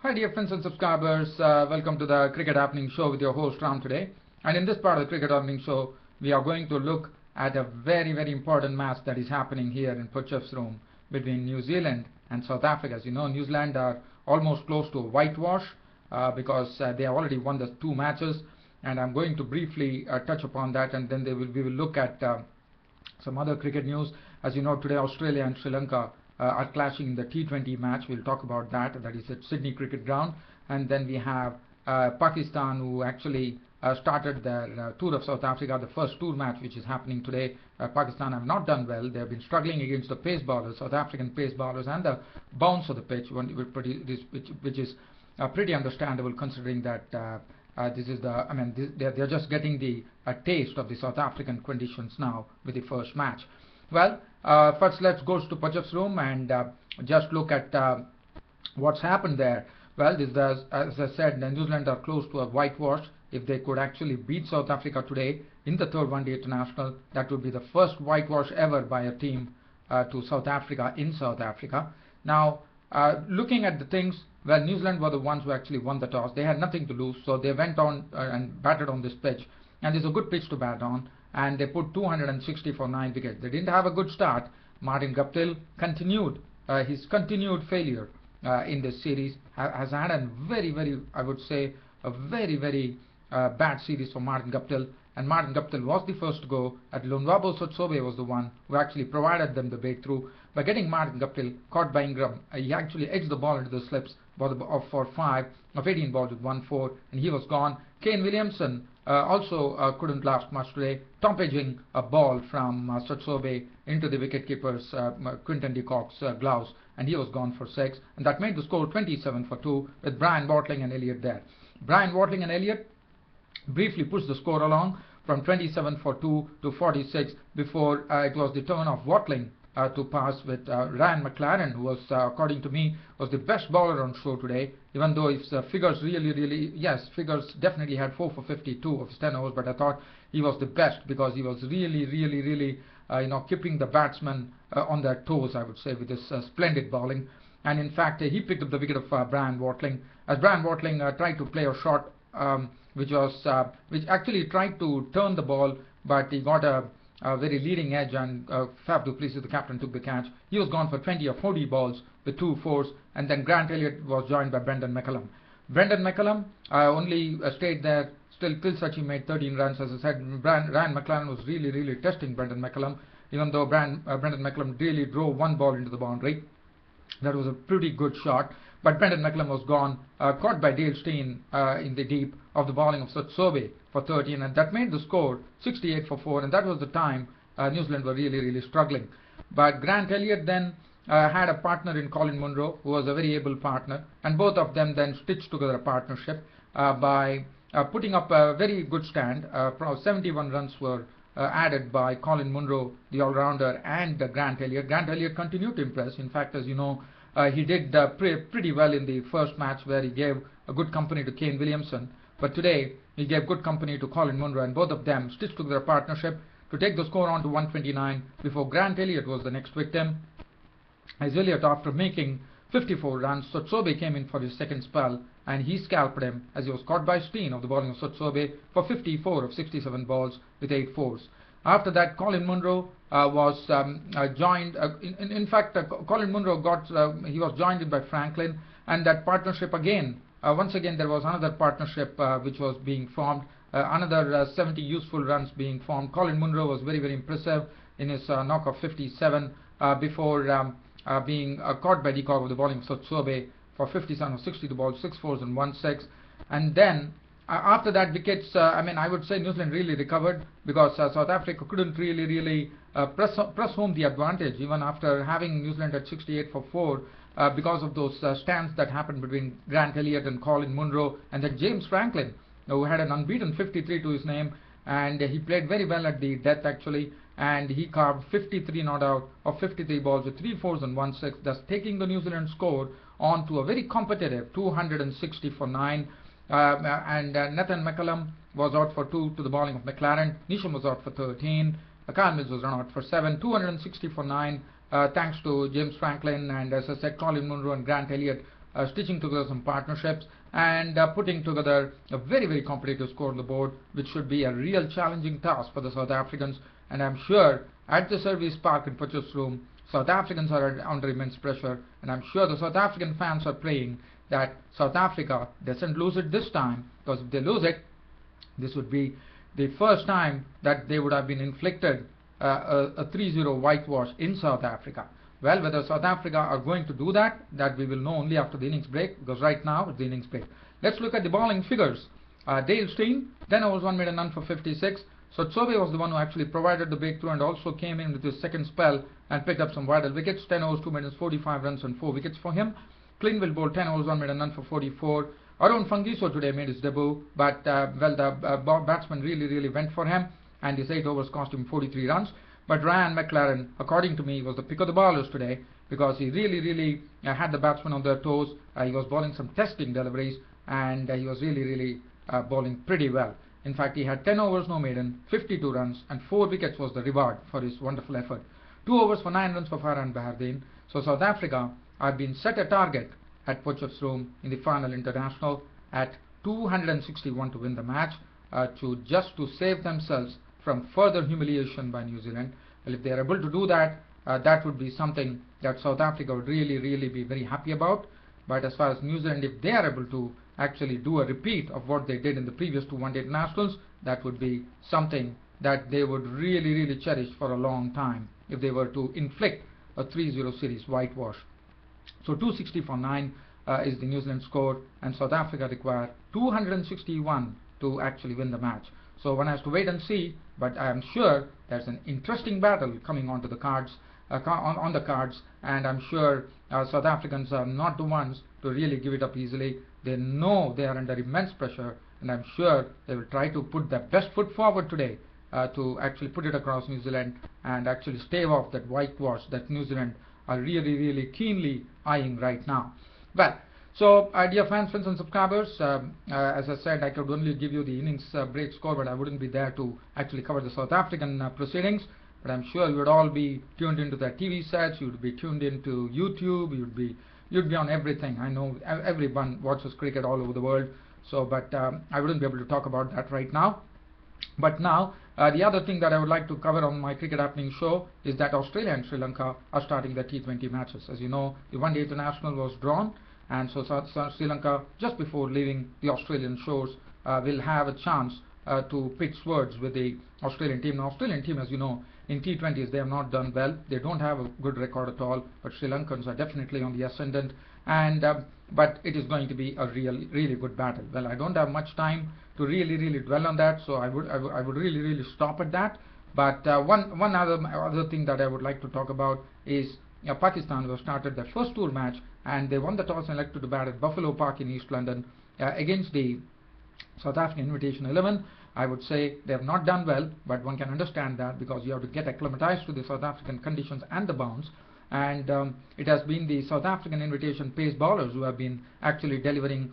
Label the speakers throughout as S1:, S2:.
S1: Hi dear friends and subscribers, welcome to the Cricket Happening Show with your host Ram today. And in this part of the Cricket Happening Show, we are going to look at a very important match that is happening here in Potchefstroom between New Zealand and South Africa. As you know, New Zealand are almost close to a whitewash because they have already won the two matches, and I'm going to briefly touch upon that, and then we will look at some other cricket news. As you know, today Australia and Sri Lanka are clashing in the T20 match. We'll talk about that. That is at Sydney Cricket Ground. And then we have Pakistan, who actually started their tour of South Africa, the first tour match which is happening today. Pakistan have not done well. They have been struggling against the pace bowlers, South African pace bowlers, and the bounce of the pitch, which is pretty understandable considering that this is they're just getting the taste of the South African conditions now with the first match. Well, first let's go to Potchefstroom and just look at what's happened there. Well, as I said, New Zealand are close to a whitewash. If they could actually beat South Africa today in the third one-day international, that would be the first whitewash ever by a team to South Africa in South Africa. Now, looking at the things, well, New Zealand were the ones who actually won the toss. They had nothing to lose, so they went on and batted on this pitch. And it's a good pitch to bat on, and they put 260 for 9 wickets. They didn't have a good start. Martin Guptill continued his continued failure in this series. Has had a very, I would say, a very bad series for Martin Guptill. And Martin Guptill was the first to go. At Lunwabo Sotsobe was the one who actually provided them the breakthrough by getting Martin Guptill caught by Ingram. He actually edged the ball into the slips for 5 of 18 balls with 1-4, and he was gone. Kane Williamson also couldn't last much today, top-edging a ball from Sotsobe into the wicketkeeper's Quinton de Kock's gloves, and he was gone for 6, and that made the score 27 for 2 with Brian Watling and Elliott there. Brian Watling and Elliott briefly pushed the score along from 27 for 2 to 46 before it was the turn of Watling to pass with Ryan McLaren, who was, according to me, was the best bowler on show today, even though his figures figures definitely had 4 for 52 of his 10 overs, but I thought he was the best because he was really keeping the batsmen on their toes, I would say, with his splendid bowling. And in fact, he picked up the wicket of Brian Watling, as Brian Watling tried to play a shot which actually tried to turn the ball, but he got a very leading edge, and Faf du Plessis, the captain, took the catch. He was gone for 20 or 40 balls with 2 fours, and then Grant Elliott was joined by Brendan McCullum. Brendan McCullum only stayed there till Sachi made 13 runs. As I said, Ryan McLaren was really testing Brendan McCullum, even though Brendan McCullum really drove one ball into the boundary. That was a pretty good shot, but Brendan McCullum was gone, caught by Dale Steyn in the deep of the bowling of Sotsobe for 13, and that made the score 68 for 4, and that was the time New Zealand were really struggling. But Grant Elliott then had a partner in Colin Munro, who was a very able partner, and both of them then stitched together a partnership by putting up a very good stand. 71 runs were added by Colin Munro, the all-rounder, and Grant Elliott. Grant Elliott continued to impress. In fact, as you know, he did pretty well in the first match, where he gave a good company to Kane Williamson. But today, he gave good company to Colin Munro, and both of them stitched together a partnership to take the score on to 129 before Grant Elliott was the next victim. As Elliott, after making 54 runs, Sotsobe came in for his second spell, and he scalped him as he was caught by Steyn of the bowling of Sotsobe for 54 of 67 balls with 8 fours. After that, Colin Munro was joined. In fact, Colin Munro he was joined in by Franklin, and that partnership again. Once again, there was another partnership which was being formed. Another 70 useful runs being formed. Colin Munro was very impressive in his knock of 57 before being caught by de Kock of the bowling of Sotsobe for 57 of 62 balls, 6 fours and 1 6. And then after that, wickets, I would say New Zealand really recovered, because South Africa couldn't really press home the advantage, even after having New Zealand at 68 for 4, because of those stands that happened between Grant Elliott and Colin Munro, and then James Franklin, who had an unbeaten 53 to his name, and he played very well at the death actually, and he carved 53 not out of 53 balls with 3 fours and 1 6, thus taking the New Zealand score on to a very competitive 260 for 9. Nathan McCullum was out for 2 to the bowling of McLaren. Neesham was out for 13. Kyle Mills was run out for 7. 260 for 9 thanks to James Franklin, and as I said, Colin Munro and Grant Elliott stitching together some partnerships, and putting together a very, very competitive score on the board, which should be a real challenging task for the South Africans. And I'm sure at the Service Park in Potchefstroom, South Africans are under immense pressure, and I'm sure the South African fans are praying that South Africa doesn't lose it this time, because if they lose it, this would be the first time that they would have been inflicted a 3-0 whitewash in South Africa. Well, whether South Africa are going to do that, that we will know only after the innings break, because right now it's the innings break. Let's look at the bowling figures. Dale Steyn, 10 overs, 1 made, a none for 56. So Tsobe was the one who actually provided the breakthrough and also came in with his second spell and picked up some vital wickets. 10 overs, 2 minutes, 45 runs and 4 wickets for him. Clinville bowled 10 overs, 1 made, a none for 44. Arun Fungiso today made his debut, but well, the batsman really went for him, and his 8 overs cost him 43 runs. But Ryan McLaren, according to me, was the pick of the bowlers today, because he really had the batsmen on their toes. He was bowling some testing deliveries, and he was really bowling pretty well. In fact, he had 10 overs, no maiden, 52 runs, and 4 wickets was the reward for his wonderful effort. 2 overs for 9 runs for Farhan Bahardin. So South Africa have been set a target at Potchefstroom in the final international at 261 to win the match, to save themselves from further humiliation by New Zealand. Well, if they are able to do that, that would be something that South Africa would really be very happy about. But as far as New Zealand, if they are able to actually do a repeat of what they did in the previous 2 one-day internationals, that would be something that they would really cherish for a long time, if they were to inflict a 3-0 series whitewash. So 260 for 9 is the New Zealand score, and South Africa require 261 to actually win the match. So one has to wait and see, but I am sure there's an interesting battle coming onto the cards, on the cards, and I'm sure South Africans are not the ones to really give it up easily. They know they are under immense pressure, and I'm sure they will try to put their best foot forward today to actually put it across New Zealand and actually stave off that whitewash that New Zealand are really keenly eyeing right now. Well, so dear fans, friends and subscribers, as I said, I could only give you the innings break score, but I wouldn't be there to actually cover the South African proceedings. But I'm sure you would all be tuned into their TV sets, you would be tuned into YouTube, you'd be on everything. I know everyone watches cricket all over the world, so but I wouldn't be able to talk about that right now. But now, the other thing that I would like to cover on my Cricket Happening show is that Australia and Sri Lanka are starting their T20 matches. As you know, the one-day international was drawn, and so Sri Lanka, just before leaving the Australian shores, will have a chance to pitch swords with the Australian team. Now, Australian team, as you know, in T20s they have not done well. They don't have a good record at all, but Sri Lankans are definitely on the ascendant, and but it is going to be a really good battle. Well, I don't have much time to really dwell on that, so I would really stop at that. But one other thing that I would like to talk about is Pakistan, who started their first tour match, and they won the toss and elected to bat at Buffalo Park in East London against the South African Invitation 11. I would say they have not done well, but one can understand that, because you have to get acclimatized to the South African conditions and the bounce. And it has been the South African Invitation pace bowlers who have been actually delivering,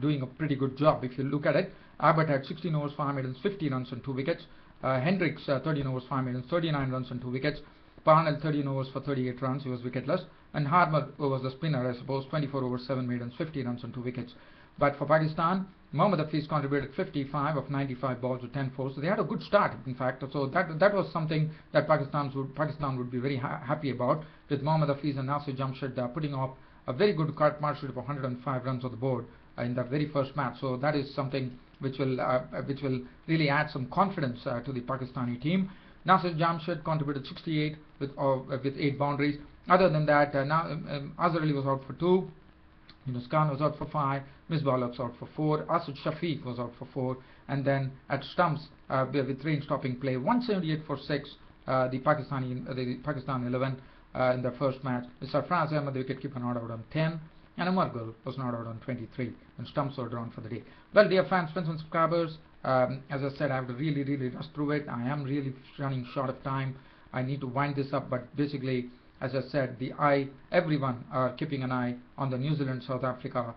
S1: doing a pretty good job. If you look at it, Abbott had 16 overs, 5 maidens, 50 runs and 2 wickets. Hendricks, 13 overs, 5 maidens, 39 runs and 2 wickets. Parnell, 13 overs for 38 runs, he was wicketless. And Harmer was the spinner, I suppose, 24 overs, 7 maidens, 50 runs and 2 wickets. But for Pakistan, Mohammad Hafiz contributed 55 of 95 balls with 10 fours. So they had a good start, in fact. So that was something that Pakistan would be very happy about, with Mohammad Hafiz and Nasir Jamshed putting up a very good partnership of 105 runs on the board in the very first match. So that is something which will really add some confidence to the Pakistani team. Nasir Jamshed contributed 68 with 8 boundaries. Other than that, Azhar Ali was out for 2. Yunus Khan was out for 5, Misbah was out for 4, Asad Shafiq was out for 4, and then at stumps with rain stopping play, 178 for 6, the Pakistan 11 in the first match. Sarfraz Ahmed, the wicketkeeper, not out on 10, and Amar Gul was not out on 23, and stumps were drawn for the day. Well, dear fans, friends and subscribers, as I said, I have to really rush through it. I am really running short of time. I need to wind this up, but basically, as I said, everyone are keeping an eye on the New Zealand-South Africa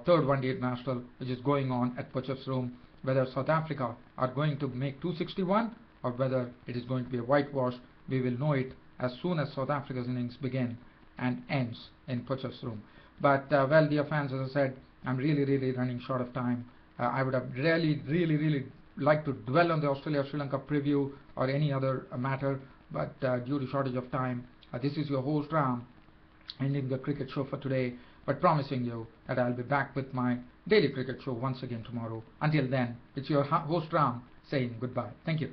S1: third one-day international, which is going on at Potchefstroom. Whether South Africa are going to make 261 or whether it is going to be a whitewash, we will know it as soon as South Africa's innings begin and ends in Potchefstroom. But well, dear fans, as I said, I'm really running short of time. I would have really liked to dwell on the Australia-Sri Lanka preview or any other matter, but due to shortage of time, this is your host Ram, ending the cricket show for today, but promising you that I'll be back with my daily cricket show once again tomorrow. Until then, it's your host Ram saying goodbye. Thank you.